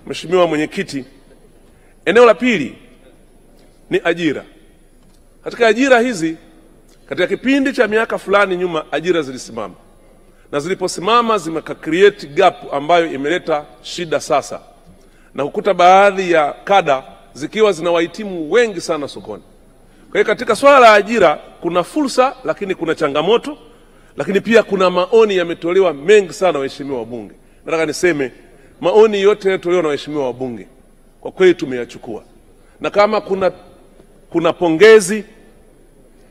Mheshimiwa Mwenyekiti, eneo la pili ni ajira. Katika ajira hizi, katika kipindi cha miaka fulani nyuma, ajira zilisimama, na ziliposimama create gap ambayo imeleta shida sasa, na kukuta baadhi ya kada zikiwa zina wahitimu wengi sana sokoni. Kwa hiyo katika swala la ajira kuna fursa, lakini kuna changamoto, lakini pia kuna maoni yametolewa mengi sana waheshimiwa wabunge. Nataka niseme maoni yote yaliyotolewa na waheshimiwa wabunge kwa kweli tumeyachukua, na kama kuna pongezi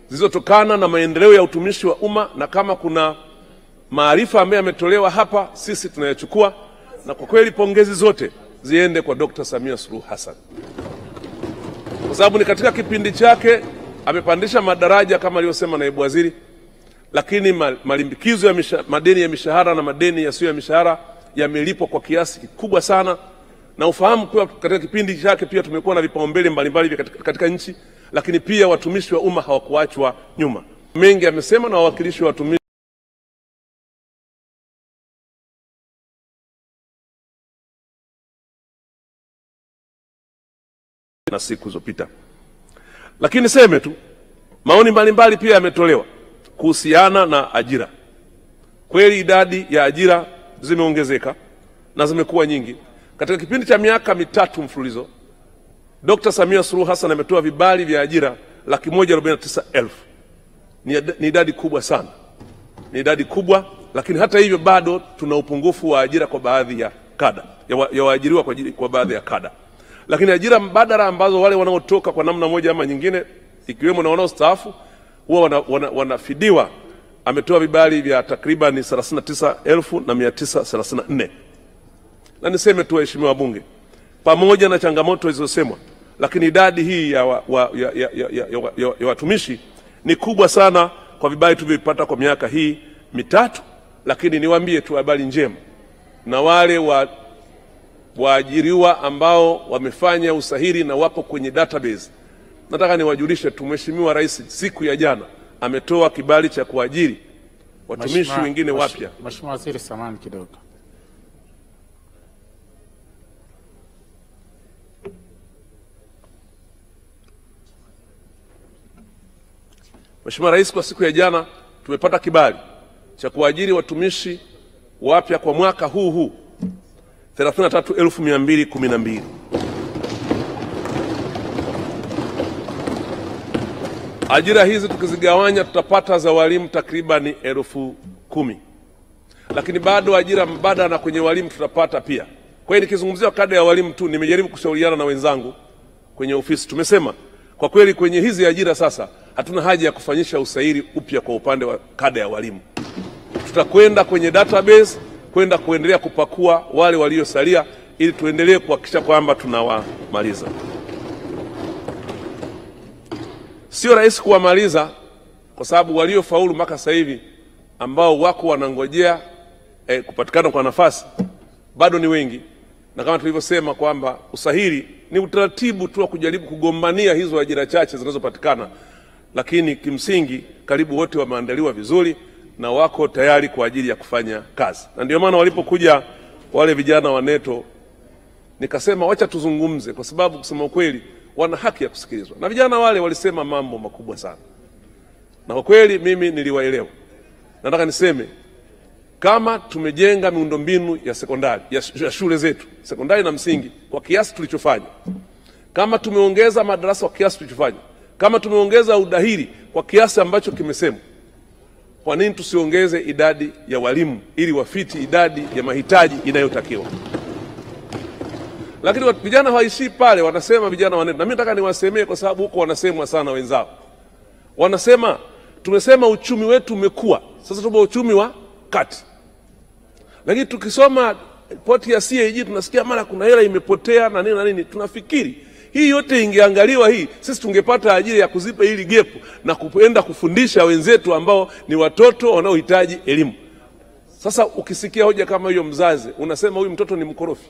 zilizotokana na maendeleo ya utumishi wa umma, na kama kuna maarifa ambayo yametolewa hapa, sisi tunayachukua, na kwa kweli pongezi zote ziende kwa Dr. Samia Suluhu Hassan, kwa sababu ni katika kipindi chake amepandisha madaraja kama aliyosema naibu waziri, lakini malimbikizo ya madeni ya mishahara na madeni yasiyo ya mishahara yamelipwa kwa kiasi kikubwa sana. Na ufahamu kwa katika kipindi chake pia tumekuwa na vipaumbele mbalimbali katika nchi, lakini pia watumishi wa umma hawakuachwa nyuma. Mengi amesema na wawakilishi wa watumishi na siku zilizopita. Lakini seme tu maoni mbalimbali pia yametolewa kuhusiana na ajira. Kweli idadi ya ajira zimeongezeka na zimekuwa nyingi. Katika kipindi cha miaka mitatu mfululizo, Dr. Samia Suluhu Hassan ametoa vibali vya ajira 149,000. Ni idadi kubwa sana. Ni idadi kubwa, lakini hata hivyo bado tuna upungufu wa ajira kwa baadhi ya kada, ya waajiriwa kwa baadhi ya kada. Lakini ajira mbadala ambazo wale wanaotoka kwa namna moja ama nyingine, ikiwemo na wanaostaafu, huwa wanafidiwa, ametoa vibali vya takriban 39,934. Na niseme tu waheshimiwa wabunge, pamoja na changamoto zilizosemwa, lakini idadi hii ya watumishi ni kubwa sana kwa vibali tulivyopata kwa miaka hii mitatu. Lakini niwaambie tu habari njema, na wale waajiriwa ambao wamefanya usahili na wapo kwenye database, nataka niwajulishe tu Mheshimiwa Rais siku ya jana ametoa kibali cha kuajiri watumishi wengine wapya. Mheshimiwa Waziri, samahani kidogo. Mheshimiwa Rais, kwa siku ya jana tumepata kibali cha kuajiri watumishi wapya kwa mwaka huu 33,212. Ajira hizi tukizigawanya tutapata za walimu takriban 10,000. Lakini bado ajira mbadala na kwenye walimu tutapata pia. Kwa hiyo nikizungumzia kada ya walimu tu, nimejaribu kushauriana na wenzangu kwenye ofisi. Tumesema kwa kweli kwenye hizi ajira sasa hatuna haja ya kufanyisha usahili upya kwa upande wa kada ya walimu. Tutakwenda kwenye database kuendelea kupakua wale waliosalia ili tuendelee kuhakikisha kwamba tunawamaliza. Sio rahisi kuwamaliza kwa sababu waliofaulu mpaka sasa hivi ambao wako wanangojea kupatikana kwa nafasi bado ni wengi, na kama tulivyosema kwamba usahili ni utaratibu tu wa kujaribu kugombania hizo ajira chache zinazopatikana, lakini kimsingi karibu wote wameandaliwa vizuri na wako tayari kwa ajili ya kufanya kazi. Na ndio maana walipokuja wale vijana wa NETO nikasema wacha tuzungumze, kwa sababu kusema ukweli wana haki ya kusikilizwa. Na vijana wale walisema mambo makubwa sana, na kwa kweli mimi niliwaelewa. Nataka niseme kama tumejenga miundombinu ya sekondari ya shule zetu sekondari na msingi kwa kiasi tulichofanya, kama tumeongeza madarasa kwa kiasi tulichofanya, kama tumeongeza udahili kwa kiasi ambacho kimesemwa, kwa nini tusiongeze idadi ya walimu ili wafiti idadi ya mahitaji inayotakiwa? Lakini vijana hawaishii pale, wanasema vijana wa NETO, na mimi nataka niwasemee kwa sababu huko wanasemwa sana wenzao. Wanasema tumesema uchumi wetu umekuwa, sasa tupo uchumi wa kati. Lakini tukisoma ripoti ya CAG tunasikia mara kuna hela imepotea na nini na nini. Tunafikiri hii yote ingeangaliwa, hii sisi tungepata ajira ya kuzipa hili gap na kuenda kufundisha wenzetu ambao ni watoto wanaohitaji elimu. Sasa ukisikia hoja kama hiyo, mzazi unasema huyu mtoto ni mkorofi.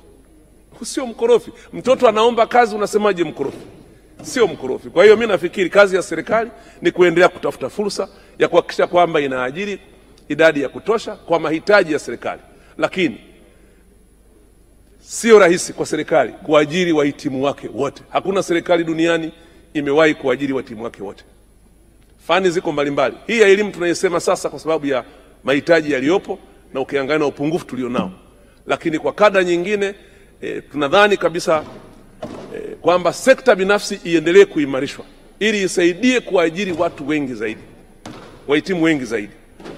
Sio mkorofi. Mtoto anaomba kazi, unasemaje mkorofi? Sio mkorofi. Kwa hiyo mimi nafikiri kazi ya serikali ni kuendelea kutafuta fursa ya kuhakikisha kwamba inaajiri idadi ya kutosha kwa mahitaji ya serikali. Lakini sio rahisi kwa serikali kuajiri wahitimu wake wote. Hakuna serikali duniani imewahi kuajiri wahitimu wake wote. Fani ziko mbalimbali. Hii ya elimu tunaisema sasa kwa sababu ya mahitaji yaliyopo na ukiangalia na upungufu tulionao. Lakini kwa kada nyingine tunadhani kabisa kwamba sekta binafsi iendelee kuimarishwa ili isaidie kuajiri watu wengi zaidi, wahitimu wengi zaidi.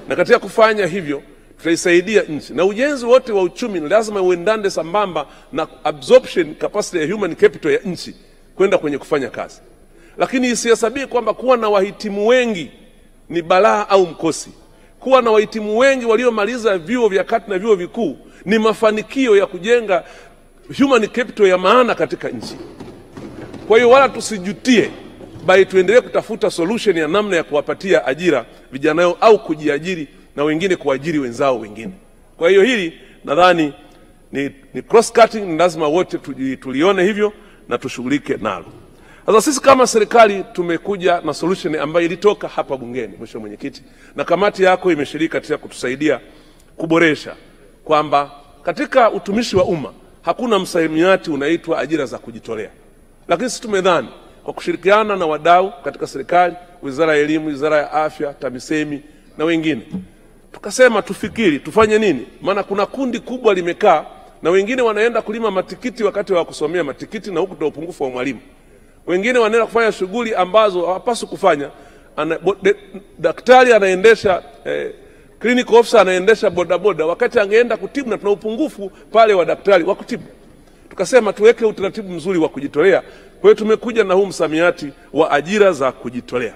Na katika kufanya hivyo tutaisaidia nchi. Na ujenzi wote wa uchumi lazima uendane sambamba na absorption capacity ya human capital ya nchi kwenda kwenye kufanya kazi. Lakini isihesabie kwamba kuwa na wahitimu wengi ni balaa au mkosi. Kuwa na wahitimu wengi waliomaliza vyuo vya kati na vyuo vikuu ni mafanikio ya kujenga human capital ya maana katika nchi. Kwa hiyo wala tusijutie, bali tuendelee kutafuta solution ya namna ya kuwapatia ajira vijana wao au kujiajiri na wengine kuajiri wenzao wengine. Kwa hiyo hili nadhani ni cross cutting, lazima wote tulione hivyo na tushughulike nalo. Sasa sisi kama serikali tumekuja na solution ambayo ilitoka hapa bungeni, Mheshimiwa Mwenyekiti, na kamati yako imeshiriki katika kutusaidia kuboresha kwamba katika utumishi wa umma hakuna msamiati unaitwa ajira za kujitolea. Lakini sisi tumedhani kwa kushirikiana na wadau katika serikali, Wizara ya Elimu, Wizara ya Afya, TAMISEMI na wengine, tukasema tufikiri tufanye nini? Maana kuna kundi kubwa limekaa na wengine wanaenda kulima matikiti wakati wa kusomea matikiti, na huku ndio upungufu wa mwalimu. Wengine wanaenda kufanya shughuli ambazo hawapaswi kufanya. Daktari anaendesha clinical officer anaendesha bodaboda wakati angeenda kutibu, na tuna upungufu pale wa daktari wa kutibu. Tukasema tuweke utaratibu mzuri wa kujitolea. Kwa hiyo tumekuja na huu msamiati wa ajira za kujitolea.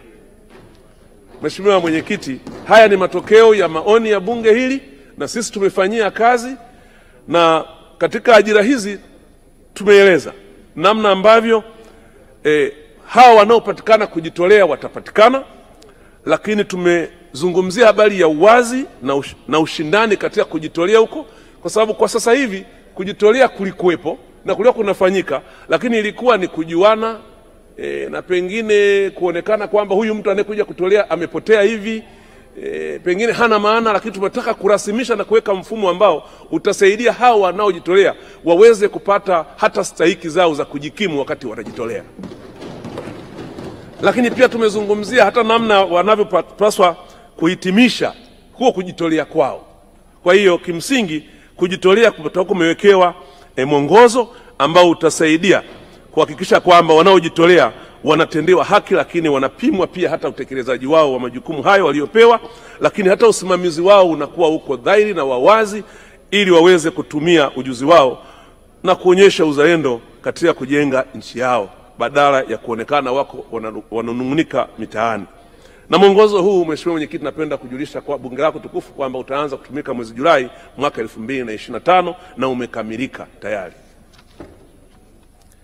Mheshimiwa Mwenyekiti, haya ni matokeo ya maoni ya bunge hili na sisi tumefanyia kazi, na katika ajira hizi tumeeleza namna ambavyo hawa wanaopatikana kujitolea watapatikana, lakini tumezungumzia habari ya uwazi na ushindani katika kujitolea huko, kwa sababu kwa sasa hivi kujitolea kulikuwepo na kulikuwa kunafanyika, lakini ilikuwa ni kujuana na pengine kuonekana kwamba huyu mtu anayekuja kutolea amepotea hivi, pengine hana maana. Lakini tunataka kurasimisha na kuweka mfumo ambao utasaidia hao wanaojitolea waweze kupata hata stahiki zao za kujikimu wakati wanajitolea. Lakini pia tumezungumzia hata namna wanavyopaswa kuhitimisha huo kujitolea kwao. Kwa hiyo kimsingi kujitolea kumewekewa mwongozo ambao utasaidia kuhakikisha kwamba wanaojitolea wanatendewa haki, lakini wanapimwa pia hata utekelezaji wao wa majukumu hayo waliopewa, lakini hata usimamizi wao unakuwa uko dhahiri na wawazi, ili waweze kutumia ujuzi wao na kuonyesha uzalendo katika kujenga nchi yao badala ya kuonekana wako wananung'unika mitaani. Na mwongozo huu, Mheshimiwa Mwenyekiti, napenda kujulisha kwa bunge lako tukufu kwamba utaanza kutumika mwezi Julai mwaka 2025 na umekamilika tayari.